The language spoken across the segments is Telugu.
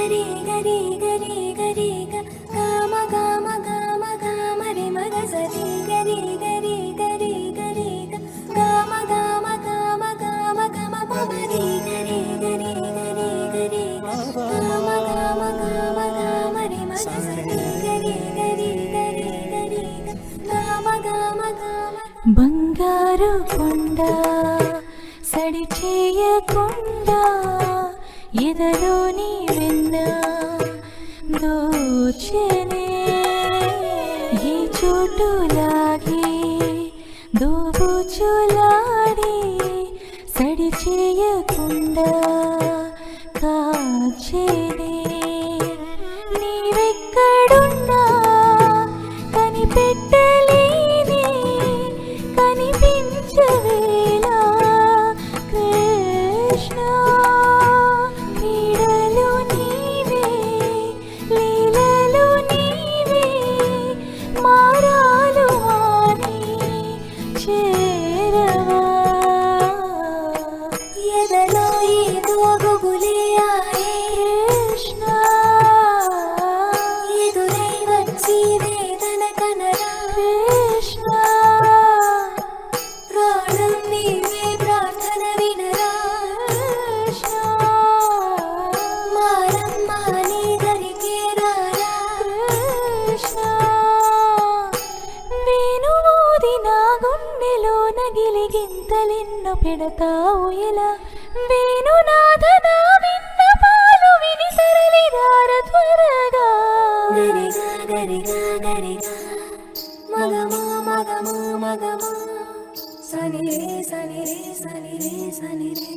గరి గరి గరి గరి గమ గమ గమ గమ రి మగ సరి గరి గరి గరి గరి గమ గమ గమ గమ గమ పరి గరి గరి గరి గరి గమ గమ గమ గమ రి మగ సరి గరి గరి గరి గరి గమ గమ గమ బంగారు కొండ సడి చేయకుండా ఎదలోని వెన్న దోచెనే ఈ చోటులాగే దోబుచులాడి సడి చేయకుండా కాచెనే నీవెక్కడున్నా కనిపెట్టలేని కనిపించవేలా కృష్ణ క్రీడలు నీవే లీలలు నీవే మారాలు మాని చేరవా ఎదలో ఏదో గుబులే ఆయే కృష్ణ ఎదురై వచ్చి వేదన కనరా కృష్ణ ప్రాణం నీవే ప్రార్థన వినరా కృష్ణ మారమ్మా నీ దరికే రారా కృష్ణ వేణువూది నా గుండెలో నగిలి గింతలెన్నో పెడతావు ఎలా వేణునాథ నా విన్నపాలు విని తరలి రార త్వరగా గరిగా గరిగా గరిగా మగమా మగమా మగమా సని రే సని రే సని రే సని రే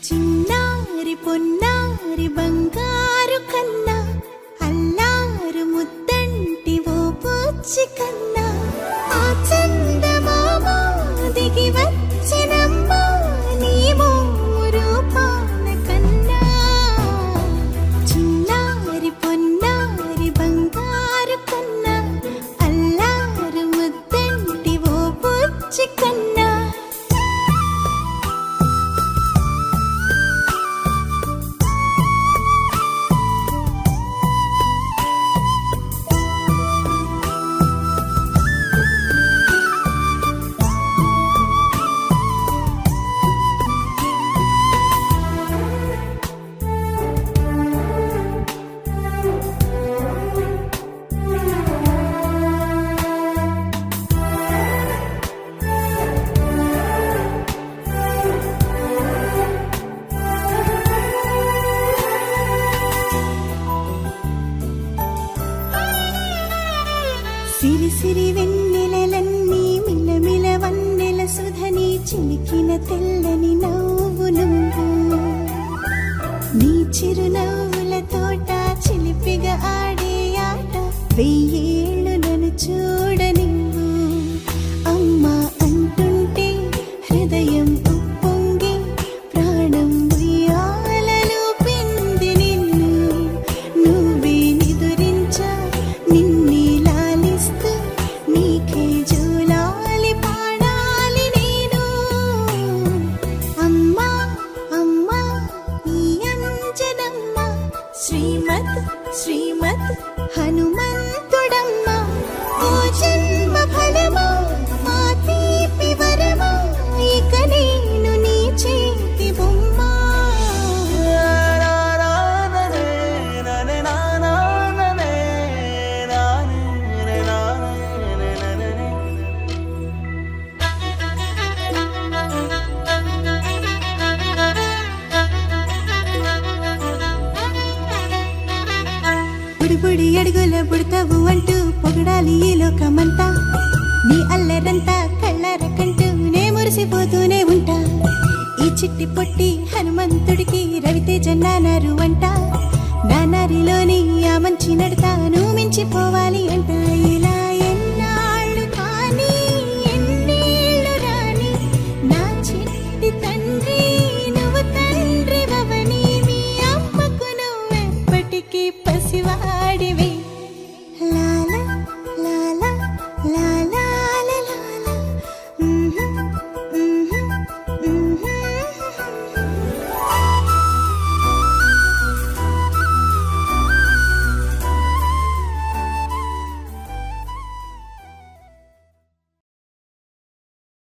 చిన్నారి పొన్నారి బంగారు కన్నా అల్లారు ముద్దంటి ఓ పూచి కన్నా ఆ చందమామ దిగి వచ్చినమ్మ నీ రూపాన కన్నా చిన్నారి పొన్నారి బంగారు కన్నా అల్లారు ముద్దంటి ఓ పూచి కన్నా సిరి సిరి వెన్నెలలన్నీ మిలమిల వన్నెల సుధని చిలికిన తెల్లని నవ్వు నువ్వు నీ చిరునవ్వుల తోట చిలిపిగా ఆడే ఆట వెయ్యేళ్ళు నన్ను చూడ నువ్వు అమ్మా అంటుంటే హృదయం ఉప్పొంగి ప్రాణం ఉయ్యాలలో పిండి నిన్ను నువ్వే నిదురించా నిన్నే లాలిస్తూ నీకే జూలాలి పాడాలి నేను అమ్మా అమ్మా ఈ అంజనమ్మ శ్రీమత్ శ్రీమత్ హనుమంతుడమ్మ హనుమంతుడికి రవితేజ నానారు అంట నానారిలోని ఆ మంచి నడత